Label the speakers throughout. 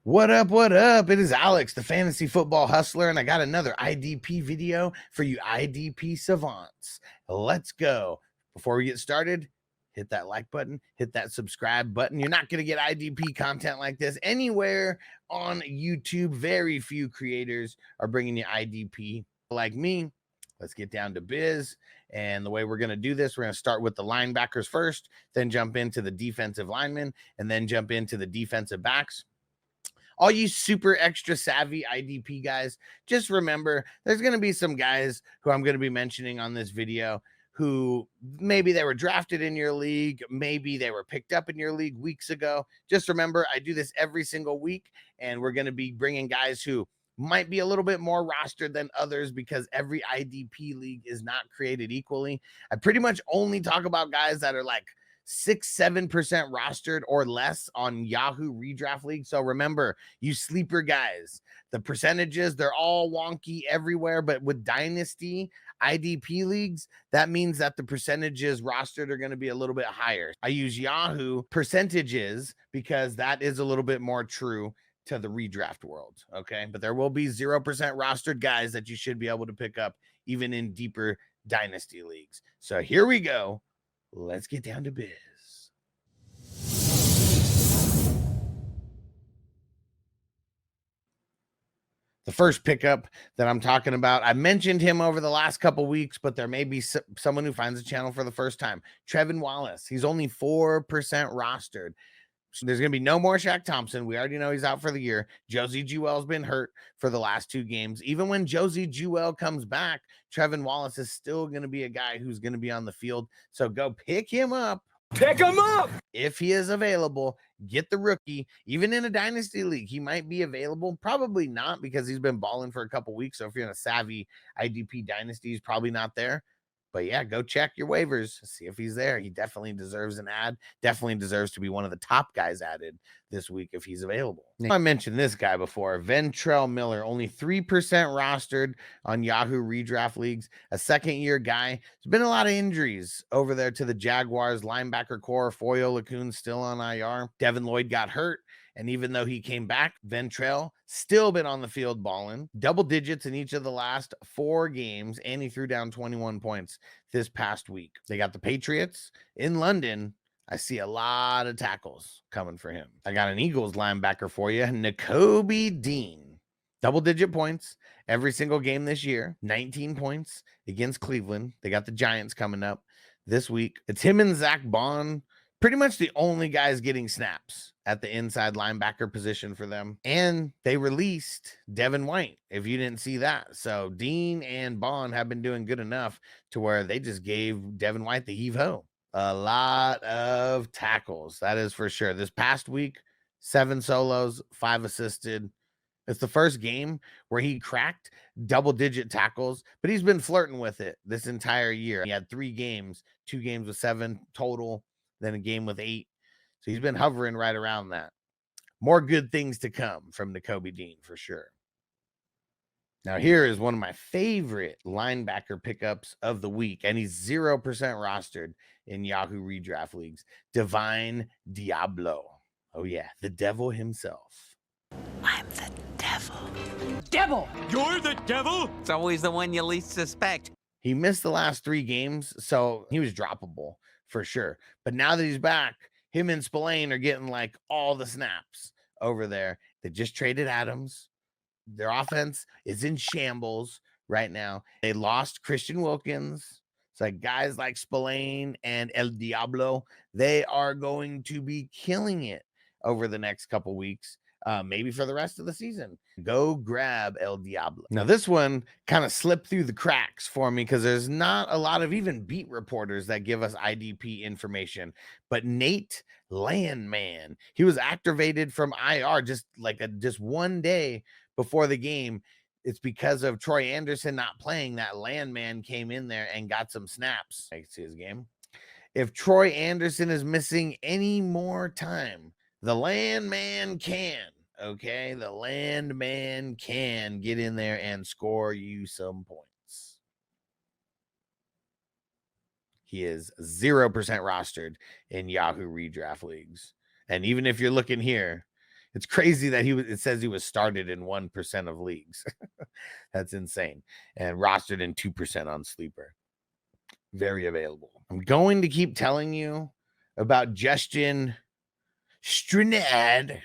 Speaker 1: What up? What up? It is Alex, the fantasy football hustler, and I got another IDP video for you IDP savants. Let's go. Before we get started, hit that like button, hit that subscribe button. You're not going to get IDP content like this anywhere on YouTube. Very few creators are bringing you IDP like me. Let's get down to biz. And the way we're going to do this, we're going to start with the linebackers first, then jump into the defensive linemen, and then jump into the defensive backs. All you super extra savvy IDP guys, just remember there's going to be some guys who I'm going to be mentioning on this video who maybe they were drafted in your league, maybe they were picked up in your league weeks ago. Just remember, I do this every single week, and we're going to be bringing guys who might be a little bit more rostered than others because every IDP league is not created equally. I pretty much only talk about guys that are like 6-7% rostered or less on Yahoo redraft league. So remember, you sleeper guys, the percentages, they're all wonky everywhere, but with dynasty IDP leagues, that means that the percentages rostered are going to be a little bit higher. I use Yahoo percentages because that is a little bit more true to the redraft world. Okay, but there will be 0% rostered guys that you should be able to pick up even in deeper dynasty leagues. So here we go. Let's get down to biz. The first pickup that I'm talking about, I mentioned him over the last couple weeks, but there may be someone who finds the channel for the first time. Trevin Wallace. He's only 4% rostered. So there's going to be no more Shaq Thompson. We already know he's out for the year. Josie Jewell's been hurt for the last 2 games. Even when Josie Jewell comes back, Trevin Wallace is still going to be a guy who's going to be on the field. So go pick him up.
Speaker 2: Pick him up!
Speaker 1: If he is available, get the rookie. Even in a dynasty league, he might be available. Probably not because he's been balling for a couple weeks. So if you're in a savvy IDP dynasty, he's probably not there. But yeah, go check your waivers, see if he's there. He definitely deserves an ad. Definitely deserves to be one of the top guys added this week if he's available. I mentioned this guy before, Ventrell Miller, only 3% rostered on Yahoo redraft leagues. A second-year guy. There's been a lot of injuries over there to the Jaguars linebacker core. Foyo Lacoon's still on IR. Devin Lloyd got hurt. And even though he came back, Ventrell still been on the field balling, double digits in each of the last 4 games, and he threw down 21 points this past week. They got the Patriots in London. I see a lot of tackles coming for him. I got an Eagles linebacker for you, Nakobe Dean. Double-digit points every single game this year. 19 points against Cleveland. They got the Giants coming up this week. It's him and Zach Bond. Pretty much the only guys getting snaps at the inside linebacker position for them. And they released Devin White, if you didn't see that. So Dean and Bond have been doing good enough to where they just gave Devin White the heave-ho. A lot of tackles, that is for sure. This past week, 7 solos, 5 assisted. It's the first game where he cracked double-digit tackles, but he's been flirting with it this entire year. He had 3 games, 2 games with 7 total, then a game with 8. So he's been hovering right around that. More good things to come from Nakobe Dean for sure. Now here is one of my favorite linebacker pickups of the week, and he's 0% rostered in Yahoo redraft leagues. Divine Deablo. Oh yeah, the devil himself.
Speaker 3: I'm the devil.
Speaker 2: Devil! You're the devil?
Speaker 3: It's always the one you least suspect.
Speaker 1: He missed the last 3 games, so he was droppable for sure. But now that he's back, him and Spillane are getting like all the snaps over there. They just traded Adams. Their offense is in shambles right now. They lost Christian Wilkins. It's like guys like Spillane and El Deablo, they are going to be killing it over the next couple weeks. Maybe for the rest of the season. Go grab El Deablo. Now, this one kind of slipped through the cracks for me because there's not a lot of even beat reporters that give us IDP information. But Nate Landman, he was activated from IR just 1 day before the game. It's because of Troy Anderson not playing that Landman came in there and got some snaps. I can see his game. If Troy Anderson is missing any more time, the Landman can. Okay, the Landman can get in there and score you some points. He is 0% rostered in Yahoo redraft leagues. And even if you're looking here, It's crazy that it says he was started in 1% of leagues. That's insane. And rostered in 2% on Sleeper. Very available. I'm going to keep telling you about Justin Strnad.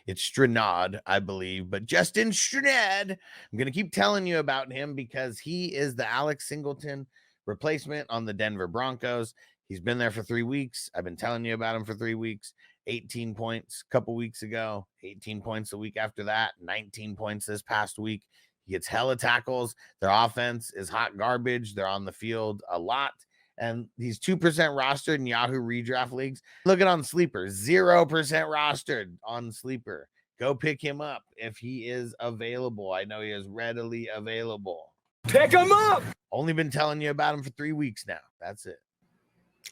Speaker 1: It's Strnad, I believe, but Justin Strnad. I'm going to keep telling you about him because he is the Alex Singleton replacement on the Denver Broncos. He's been there for 3 weeks. I've been telling you about him for 3 weeks. 18 points a couple weeks ago, 18 points a week after that, 19 points this past week. He gets hella tackles. Their offense is hot garbage. They're on the field a lot. And he's 2% rostered in Yahoo redraft leagues. Look at on Sleeper, 0% rostered on Sleeper. Go pick him up if he is available. I know he is readily available.
Speaker 2: Pick him up!
Speaker 1: Only been telling you about him for 3 weeks now. That's it.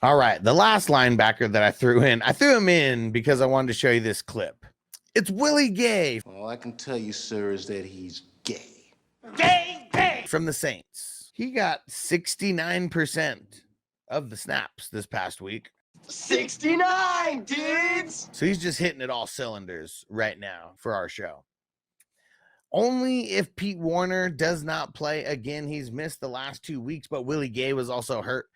Speaker 1: All right, the last linebacker that I threw him in because I wanted to show you this clip. It's Willie Gay.
Speaker 4: All I can tell you, sir, is that he's gay.
Speaker 2: Gay!
Speaker 1: From the Saints. He got 69% of the snaps this past week.
Speaker 2: 69, dudes!
Speaker 1: So he's just hitting it all cylinders right now for our show. Only if Pete Werner does not play again. He's missed the last 2 weeks, but Willie Gay was also hurt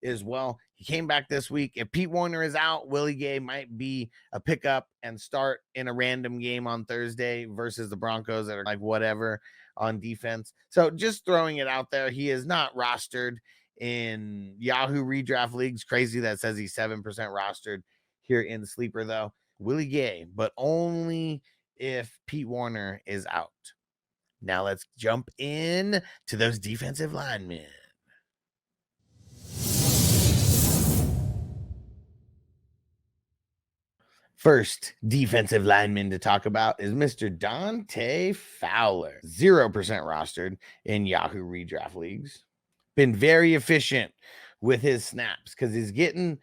Speaker 1: as well. He came back this week. If Pete Werner is out, Willie Gay might be a pickup and start in a random game on Thursday versus the Broncos that are like whatever on defense. So just throwing it out there. He is not rostered in Yahoo redraft leagues. Crazy that says he's 7% rostered here in Sleeper though. Willie Gay, but only if Pete Werner is out. Now let's jump in to those defensive linemen. First defensive lineman to talk about is Mr. Dante Fowler, 0% rostered in Yahoo redraft leagues. Been very efficient with his snaps because he's getting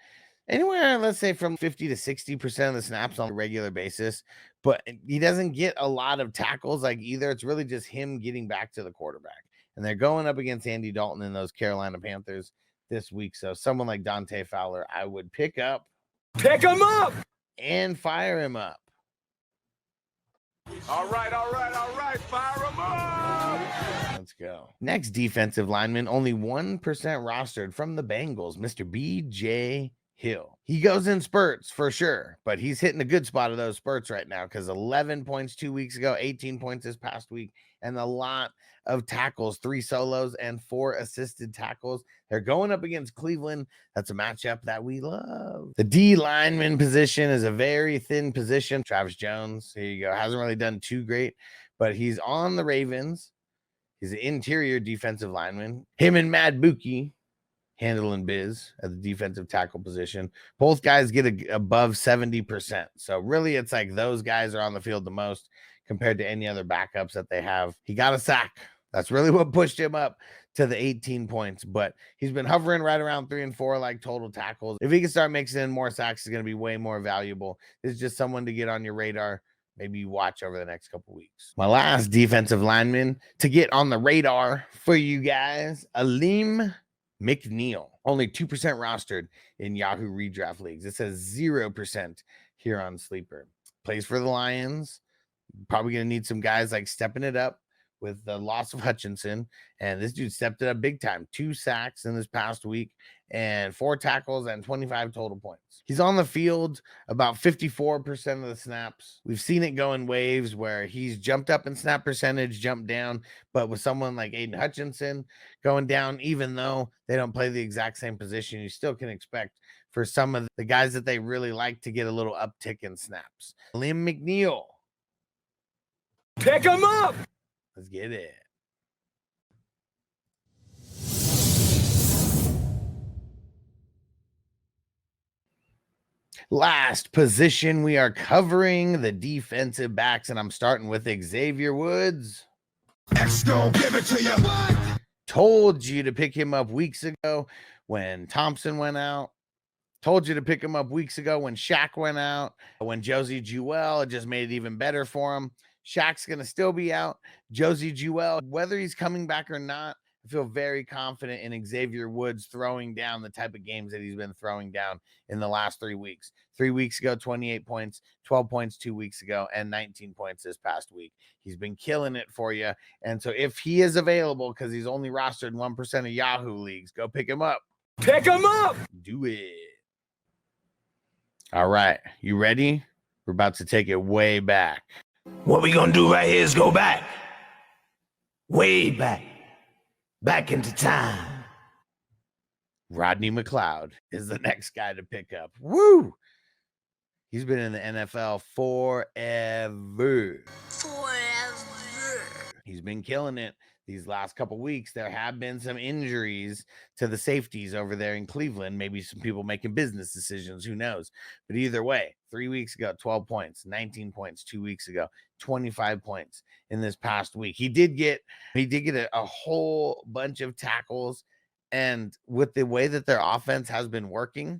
Speaker 1: anywhere, let's say, from 50 to 60% of the snaps on a regular basis, but he doesn't get a lot of tackles like either. It's really just him getting back to the quarterback. And they're going up against Andy Dalton and those Carolina Panthers this week. So someone like Dante Fowler, I would pick up.
Speaker 2: Pick him up!
Speaker 1: And fire him up.
Speaker 2: All right, fire him up!
Speaker 1: Let's go. Next defensive lineman, only 1% rostered from the Bengals, Mr. B.J. Hill. He goes in spurts for sure, but he's hitting a good spot of those spurts right now because 11 points 2 weeks ago, 18 points this past week, and a lot of tackles, 3 solos and 4 assisted tackles. They're going up against Cleveland. That's a matchup that we love. The D lineman position is a very thin position. Travis Jones, here you go. Hasn't really done too great, but he's on the Ravens. He's an interior defensive lineman. Him and Mad Buki handling biz at the defensive tackle position. Both guys get above 70%. So really it's like those guys are on the field the most compared to any other backups that they have. He got a sack. That's really what pushed him up to the 18 points, but he's been hovering right around 3 and 4 like total tackles. If he can start mixing in more sacks, he's going to be way more valuable. This is just someone to get on your radar. Maybe you watch over the next couple weeks. My last defensive lineman to get on the radar for you guys, Alim McNeill, only 2% rostered in Yahoo redraft leagues. It says 0% here on Sleeper. Plays for the Lions. Probably going to need some guys like stepping it up with the loss of Hutchinson. And this dude stepped it up big time. 2 sacks in this past week and 4 tackles and 25 total points. He's on the field about 54% of the snaps. We've seen it go in waves where he's jumped up in snap percentage, jumped down, but with someone like Aiden Hutchinson going down, even though they don't play the exact same position, you still can expect for some of the guys that they really like to get a little uptick in snaps. Alim McNeill.
Speaker 2: Pick him up!
Speaker 1: Let's get it. Last position, we are covering the defensive backs, and I'm starting with Xavier Woods.
Speaker 2: X gon' give it to you.
Speaker 1: Told you to pick him up weeks ago when Thompson went out. Told you to pick him up weeks ago when Shaq went out. When Josie Jewell, it just made it even better for him. Shaq's going to still be out. Josie Jewell, whether he's coming back or not, I feel very confident in Xavier Woods throwing down the type of games that he's been throwing down in the last 3 weeks. 3 weeks ago, 28 points, 12 points 2 weeks ago, and 19 points this past week. He's been killing it for you. And so if he is available, because he's only rostered in 1% of Yahoo leagues, go pick him up.
Speaker 2: Pick him up!
Speaker 1: Do it. All right. You ready? We're about to take it way back.
Speaker 2: What we gonna do right here is go back. Way back. Back into time.
Speaker 1: Rodney McLeod is the next guy to pick up. Woo! He's been in the NFL forever. He's been killing it these last couple weeks. There have been some injuries to the safeties over there in Cleveland. Maybe some people making business decisions. Who knows? But either way, 3 weeks ago, 12 points, 19 points 2 weeks ago, 25 points in this past week. He did get a whole bunch of tackles. And with the way that their offense has been working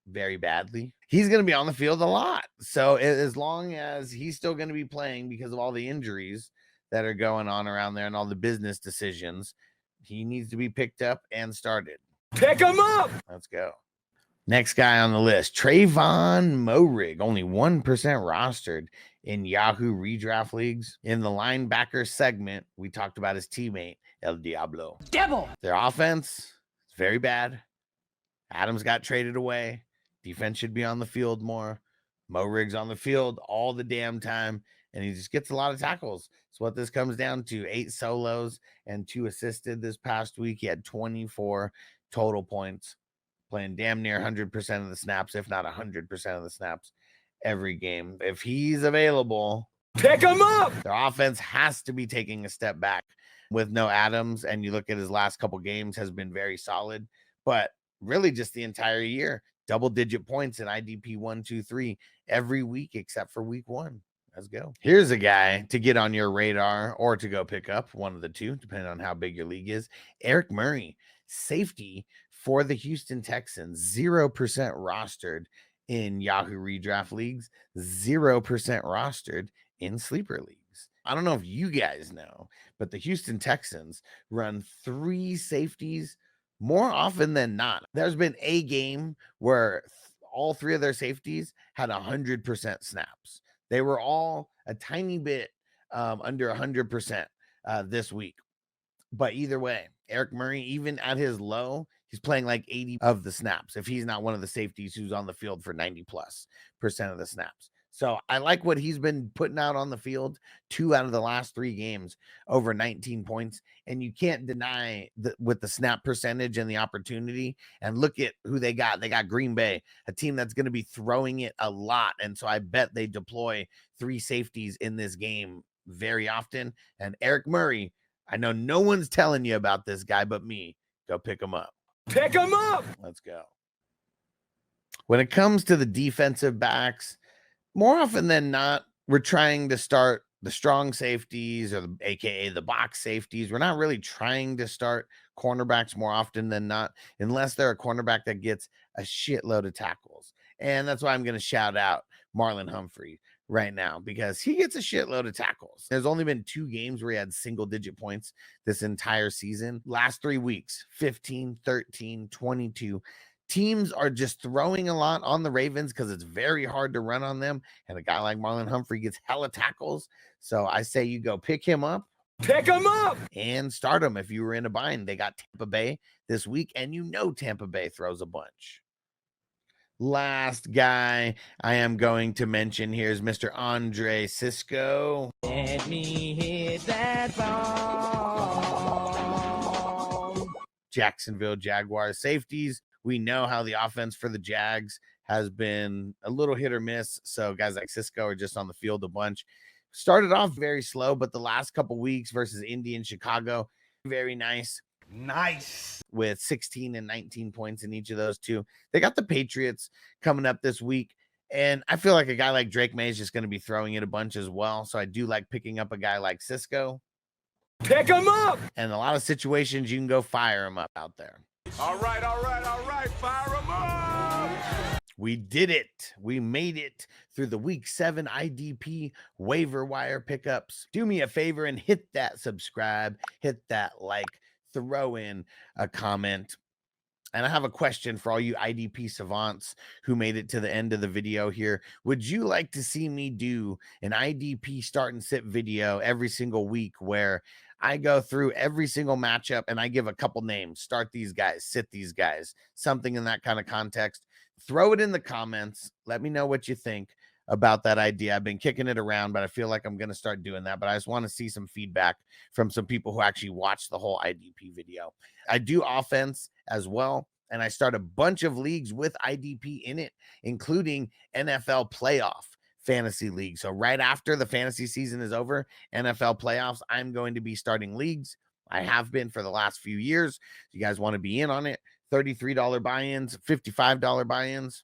Speaker 1: very badly, he's going to be on the field a lot. So as long as he's still going to be playing because of all the injuries that are going on around there and all the business decisions, he needs to be picked up and started.
Speaker 2: Pick him up!
Speaker 1: Let's go. Next guy on the list, Tre'von Moehrig, only 1% rostered in Yahoo redraft leagues. In the linebacker segment, we talked about his teammate, El Deablo.
Speaker 3: Devil!
Speaker 1: Their offense is very bad. Adams got traded away. Defense should be on the field more. Moehrig's on the field all the damn time, and he just gets a lot of tackles. So what this comes down to, 8 solos and 2 assisted this past week. He had 24 total points, playing damn near 100% of the snaps, if not 100% of the snaps every game. If he's available,
Speaker 2: pick him up!
Speaker 1: Their offense has to be taking a step back with no Adams, and you look at his last couple games, has been very solid, but really just the entire year, double-digit points in IDP 1, 2, 3 every week except for week 1. Let's go. Here's a guy to get on your radar or to go pick up, one of the two, depending on how big your league is. Eric Murray, safety for the Houston Texans, 0% rostered in Yahoo redraft leagues, 0% rostered in sleeper leagues. I don't know if you guys know, but the Houston Texans run 3 safeties more often than not. There's been a game where all 3 of their safeties had 100% snaps. They were all a tiny bit under 100% this week. But either way, Eric Murray, even at his low, he's playing like 80 of the snaps if he's not one of the safeties who's on the field for 90+% of the snaps. So I like what he's been putting out on the field. 2 out of the last 3 games over 19 points. And you can't deny that with the snap percentage and the opportunity. And look at who they got. They got Green Bay, a team that's going to be throwing it a lot. And so I bet they deploy 3 safeties in this game very often. And Eric Murray, I know no one's telling you about this guy but me. Go pick him up.
Speaker 2: Pick him up!
Speaker 1: Let's go. When it comes to the defensive backs, more often than not, we're trying to start the strong safeties or AKA the box safeties. We're not really trying to start cornerbacks more often than not, unless they're a cornerback that gets a shitload of tackles. And that's why I'm going to shout out Marlon Humphrey right now, because he gets a shitload of tackles. There's only been 2 games where he had single-digit points this entire season. Last 3 weeks, 15, 13, 22. Teams are just throwing a lot on the Ravens because it's very hard to run on them. And a guy like Marlon Humphrey gets hella tackles. So I say you go pick him up.
Speaker 2: Pick him up!
Speaker 1: And start him if you were in a bind. They got Tampa Bay this week, and you know Tampa Bay throws a bunch. Last guy I am going to mention here is Mr. Andre Cisco. Let me hit that ball. Jacksonville Jaguars safeties. We know how the offense for the Jags has been a little hit or miss. So guys like Cisco are just on the field a bunch. Started off very slow, but the last couple weeks versus Indy and Chicago, very nice.
Speaker 2: Nice.
Speaker 1: With 16 and 19 points in each of those 2. They got the Patriots coming up this week. And I feel like a guy like Drake May is just going to be throwing it a bunch as well. So I do like picking up a guy like Cisco.
Speaker 2: Pick him up!
Speaker 1: And a lot of situations you can go fire him up out there.
Speaker 2: All right, fire him up!
Speaker 1: We did it. We made it through the week 7 IDP waiver wire pickups. Do me a favor and hit that subscribe, hit that like, throw in a comment. And I have a question for all you IDP savants who made it to the end of the video here. Would you like to see me do an IDP start and sit video every single week where I go through every single matchup and I give a couple names, start these guys, sit these guys, something in that kind of context? Throw it in the comments. Let me know what you think about that idea. I've been kicking it around, but I feel like I'm going to start doing that. But I just want to see some feedback from some people who actually watch the whole IDP video. I do offense as well, and I start a bunch of leagues with IDP in it, including NFL playoff fantasy league. So right after the fantasy season is over, NFL playoffs, I'm going to be starting leagues. I have been for the last few years. You guys want to be in on it? $33 buy-ins, $55 buy-ins.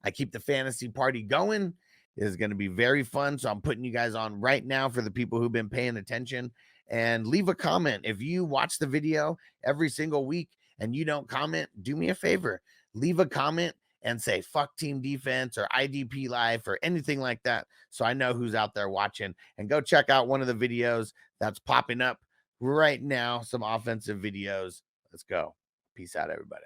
Speaker 1: I keep the fantasy party going. It is going to be very fun. So I'm putting you guys on right now for the people who've been paying attention. And leave a comment. If you watch the video every single week and you don't comment, do me a favor. Leave a comment and say fuck team defense or IDP life or anything like that, so I know who's out there watching. And go check out one of the videos that's popping up right now, some offensive videos. Let's go. Peace out, everybody.